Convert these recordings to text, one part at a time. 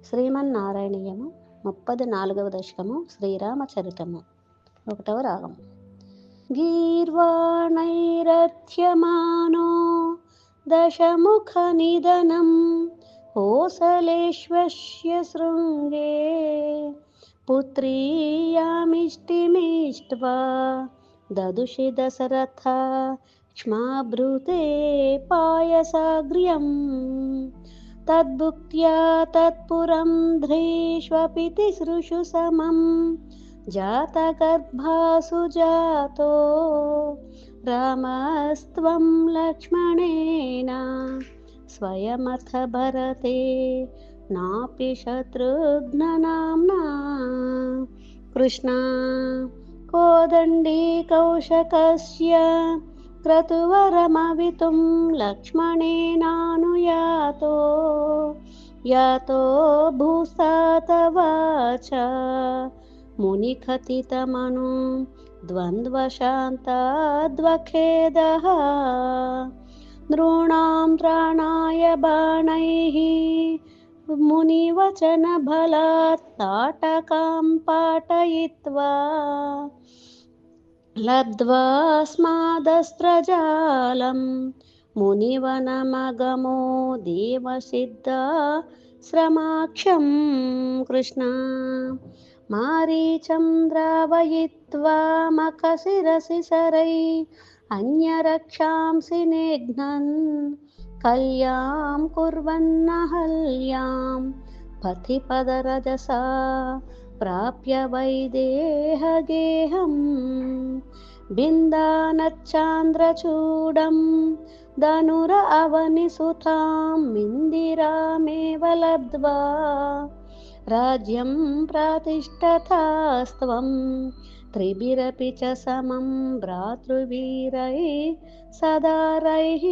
శ్రీమన్నారాయణీయము 34వ దశకము శ్రీరామచరితము 1వ రాగం. గీర్వాణైరథ్యమానో దశముఖ నిదనం కోసలేశ్వస్య శృంగే పుత్రీయామిష్టిమిష్ట్వా దదుషి దశరథ క్ష్మాభృతే పాయసాగ్ర్యం తద్భుక్త్యా తత్పురం ధ్రీష్వపి తిసృషు సమం జాతగర్భాసు జాతో రామస్త్వం లక్ష్మణేన స్వయమథ భరతే నాపి శత్రుఘ్ననామ్నా. కృష్ణ కోదండీ కౌశకస్య క్రతువరమవితుం లక్ష్మణేనానుయాతో యాతో భూస్థాతవాచ మునిఖతితమను ద్వంద్వశాంతాద్వఖేదః నృణాం త్రాణాయ బాణైః మునివచనబలాత్ తాటకాం పాటయిత్వా లబ్ధ్వాస్మాదస్త్రజాలం మునివనమగమో దేవసిద్ధాశ్రమాక్షం. కృష్ణ మారీచం ద్రావయిత్వా మఖశిరసి శరై అన్యరక్షాంసి నిఘ్నన్ కల్యాం కుర్వన్నహల్యాం పథిపదరజసా ప్రాప్య వైదేహగేహం బిందానచ్చాంద్రచూడం ధనుర అవనిసుతాం మిందిరామేవ లబ్ధ్వా రాజ్యం ప్రాతిష్ఠతాస్త్వం త్రిభిరపి చ సమం భ్రాతృవీరై సదారైః.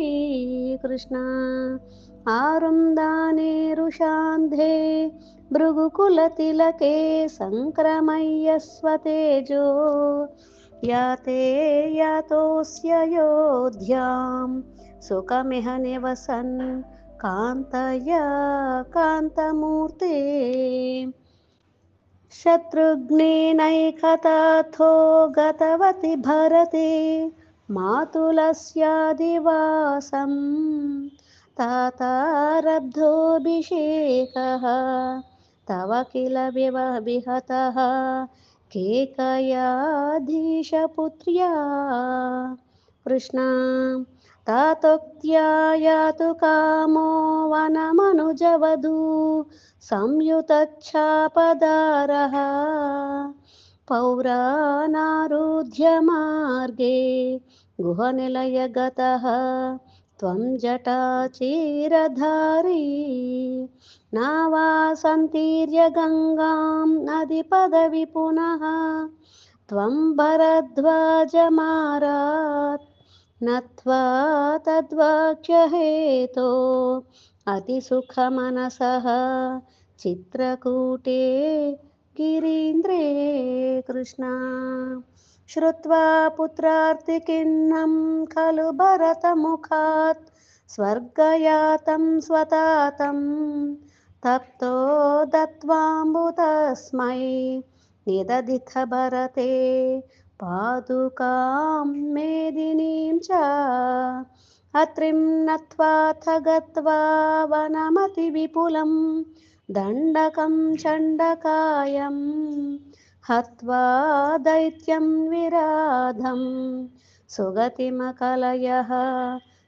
కృష్ణ ఆరుందానేరుషాంధే భృగుకులతిలకే సంక్రమయ్యస్వతేజో యాతే యాతోస్య యోధ్యాం సుఖమిహ నివసన్ కాంతయా కాంతమూర్తే. శత్రుఘ్నేనైకతాథో గతవతి భరతే మాతులస్యాదివాసం తాతారబ్ధోభిషేకః తవ కిల విహతః కేకయాధీశపుత్ర్యా. కృష్ణ తాతోక్త్యా యాతు కామో వనమనుజవధూ సంయుతచ్ఛాపదారః పౌరానారుధ్య మార్గే గుహనిలయగతః త్వం జటాచీరధారీ నావాసంతీర్య గంగాం నదీపదవి పునః త్వం భరద్వాజమారాత్ నత్వా తద్వాక్యహేతో అతిసుఖమనసః చిత్రకూటే గిరీంద్రే. కృష్ణ శ్రుత్వా పుత్రార్తికిన్నం ఖలు భరతముఖాత్ స్వర్గయాతం స్వతాతం తప్తో దత్వాంబుతస్మై నిదధిత భరతే పాదుకాం మేదినీం చ అత్రిం నత్వాథ గత్వా వనమతి విపులం దండకం చండకాయం హత్వా దైత్యం విరాధం సుగతిమకలయః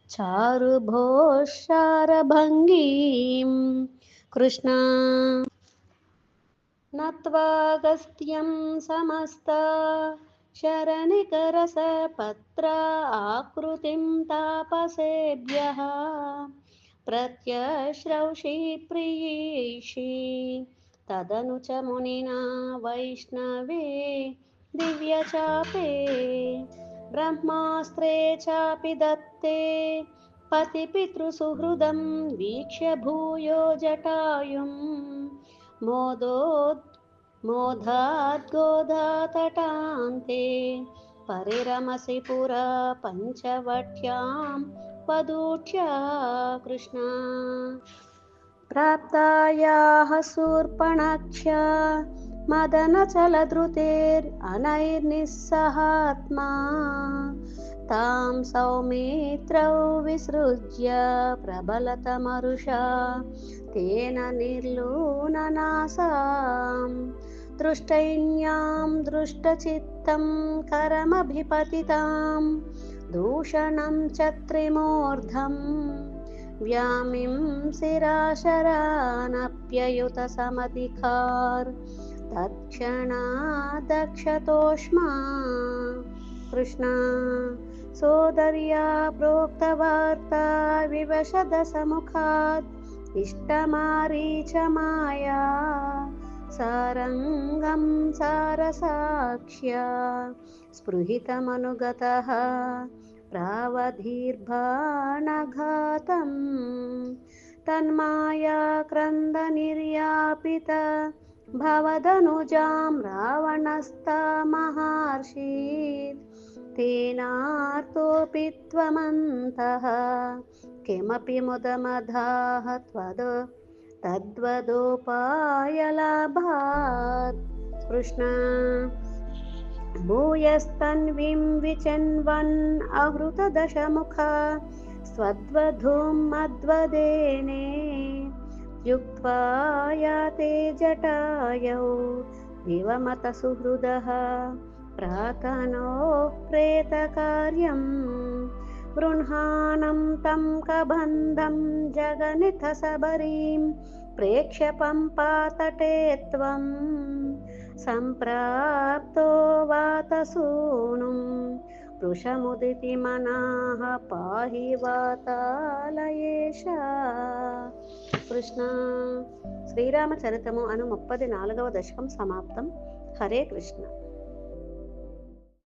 చారుభోషారభంగీం. కృష్ణ నత్వాగస్త్యం సమస్త శరణికరసపత్ర ఆకృతిం తాపసేభ్యః ప్రత్యశ్రౌషి ప్రియేషి తదను చ మునినా వైష్ణవే దివ్యచాపే బ్రహ్మాస్త్రే చాపి దత్తే పతిపితృసుహృదం వీక్ష్య భూయో జటాయుం మోదాద్గోదాతటాంతే పరిరమసి పురా పంచవట్యాం వదూఢ్యా. కృష్ణ प्राप्तायाः शूर्पणख्या मदनचलधृतेरनैर्निस्सहात्मा तां सौमित्रौ विसृज्य प्रबलतमरुषा तेन निर्लूननासां दृष्टैन्यां दृष्टचित्तं करमभिपतितां दूषणं च त्रिमूर्धम् व्यामिं शिराशरानप्ययुतसमधिकार तत्क्षणादक्षतोष्मा कृष्णा सोदर्या प्रोक्तवार्ता विवशदसमुखात् इष्टमारीचमाया सारङ्गं सारसाक्ष्या स्पृहितमनुगतः प्रावधीर्बाणघातं तन्मायाक्रन्दनिर्यापित भवदनुजां रावणस्तामहार्षीत् तेनार्तोऽपि त्वमन्तः किमपि मुदमधाः तद्वदोपायलाभात् कृष्ण भूयस्तन्वीं विचिन्वन् आहृतदशमुखा स्वद्वधूं मद्वदेने युक्त्वा याते जटायौ दिवमतसुहृदः प्रातनोः प्रेतकार्यं गृह्णानं तं कबन्धं जगनिथसबरीं प्रेक्ष्य पम्पातटे त्वं सम्प्राप्तो वातसूनुं वृषमुदिति मनाः पाहि वातालयेश కృష్ణ శ్రీరామచరితము అను 34వ దశకం సమాప్తం. హరే కృష్ణ.